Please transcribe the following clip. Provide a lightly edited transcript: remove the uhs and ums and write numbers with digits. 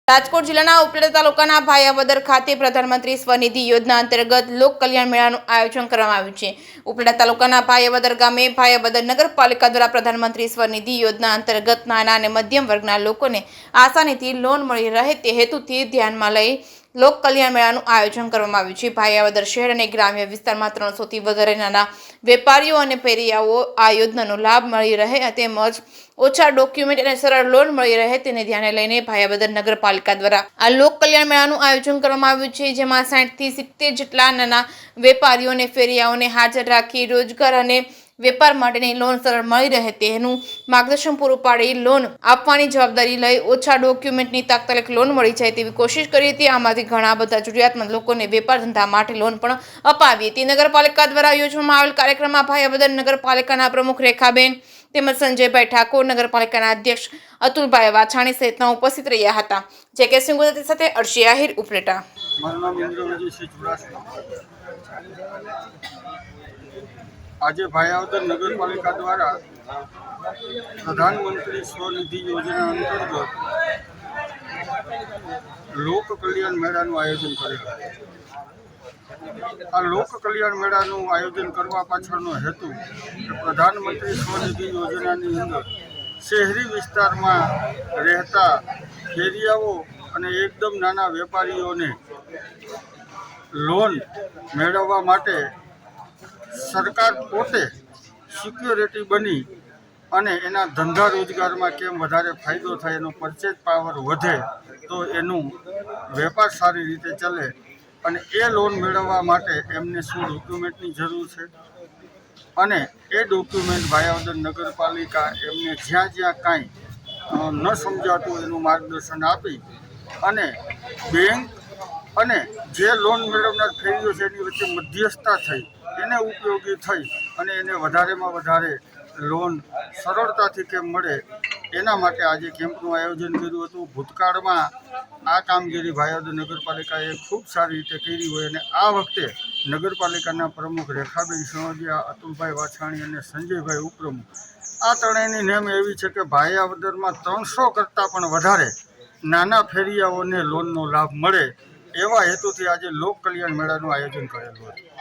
રાજકોટ જિલ્લાના ઉપલેટા તાલુકાના ભાયાવદર ખાતે પ્રધાનમંત્રી સ્વનિધિ યોજના અંતર્ગત લોક કલ્યાણ મેળાનું આયોજન કરવામાં આવ્યું છે। ઉપલેટા તાલુકાના ભાયાવદર ગામે ભાયાવદર નગરપાલિકા દ્વારા પ્રધાનમંત્રી સ્વનિધિ યોજના અંતર્ગત નાના અને મધ્યમ વર્ગના લોકોને આસાનીથી લોન મળી રહે તે હેતુથી ધ્યાનમાં લઈ લોક કલ્યાણ મેળાનું આયોજન કરવામાં આવ્યું છે। ભાયાવદર શહેર અને ગ્રામ્ય વિસ્તારમાં 300 થી વધારે નાના વેપારીઓ અને ફેરિયાઓ આ યોજનાનો લાભ મળી રહે તેમજ ઓછા ડોક્યુમેન્ટ અને સરળ લોન મળી રહે તેને ધ્યાને લઈને ભાયાવદર નગરપાલિકા દ્વારા આ લોક કલ્યાણ મેળાનું આયોજન કરવામાં આવ્યું છે, જેમાં 60 થી 70 જેટલા નાના વેપારીઓ અને ફેરિયાઓને હાજર રાખી રોજગાર અને વેપાર માટેની લોન સરળ મળી રહે તેનું માર્ગદર્શન પૂરું પાડી લોન આપવાની જવાબદારી લઈ ઓછા ડોક્યુમેન્ટની તાત્કાલિક લોન મળી જાય તેવી કોશિશ કરી હતી। આમાંથી ઘણા બધા જરૂરિયાતમંદ લોકોને વેપાર ધંધા માટે લોન પણ અપાવી હતી। નગરપાલિકા દ્વારા યોજવામાં આવેલ કાર્યક્રમમાં ભાયાવદર નગરપાલિકાના પ્રમુખ રેખાબેન તેમજ સંજયભાઈ ઠાકોર, નગરપાલિકાના અધ્યક્ષ અતુલભાઈ વાછાણી સહિતના ઉપસ્થિત રહ્યા હતા। જે કે સિંહ ગુજરાતી સાથે અર્શી આહિર, ઉપલેટા। આજે ભાયાવદર નગરપાલિકા દ્વારા પ્રધાનમંત્રી સ્વનિધિ યોજના અંતર્ગત લોક કલ્યાણ મેળાનું આયોજન કરેલું। આ લોક કલ્યાણ મેળાનું આયોજન કરવા પાછળનો હેતુ પ્રધાનમંત્રી સ્વનિધિ યોજનાની અંદર શહેરી વિસ્તારમાં રહેતા ફેરિયાઓ અને એકદમ નાના વેપારીઓને લોન મેળવવા માટે સરકાર પોતે સિક્યોરિટી બની અને એના ધંધા રોજગારમાં કેમ વધારે ફાયદો થાય, એનો પરચેજ પાવર વધે તો એનું વેપાર સારી રીતે ચાલે અને એ લોન મેળવવા માટે એમને શું ડોક્યુમેન્ટની જરૂર છે અને એ ડોક્યુમેન્ટ ભાયાવદર નગરપાલિકા એમને જ્યાં જ્યાં કાંઈ ન સમજાતું એનું માર્ગદર્શન આપી અને બેંક અને જે લોન મેળવનાર ફેરીઓ છે એની વચ્ચે મધ્યસ્થતા થઈ એને ઉપયોગી થઈ અને એને વધારેમાં વધારે લોન સરળતાથી કેમ મળે એના માટે આજે કેમ્પનું આયોજન કર્યું હતું। ભૂતકાળમાં આ કામગીરી ભાયાવદર નગરપાલિકાએ ખૂબ સારી રીતે કરી હોય અને આ વખતે નગરપાલિકાના પ્રમુખ રેખાબેન સણોદિયા, અતુલભાઈ વાછાણી અને સંજયભાઈ ઉપપ્રમુખ આ ત્રણેયની નેમ એવી છે કે ભાયાવદરમાં 300 કરતાં પણ વધારે નાના ફેરિયાઓને લોનનો લાભ મળે એવા હેતુથી આજે લોક કલ્યાણ મેળાનું આયોજન કરેલું હતું।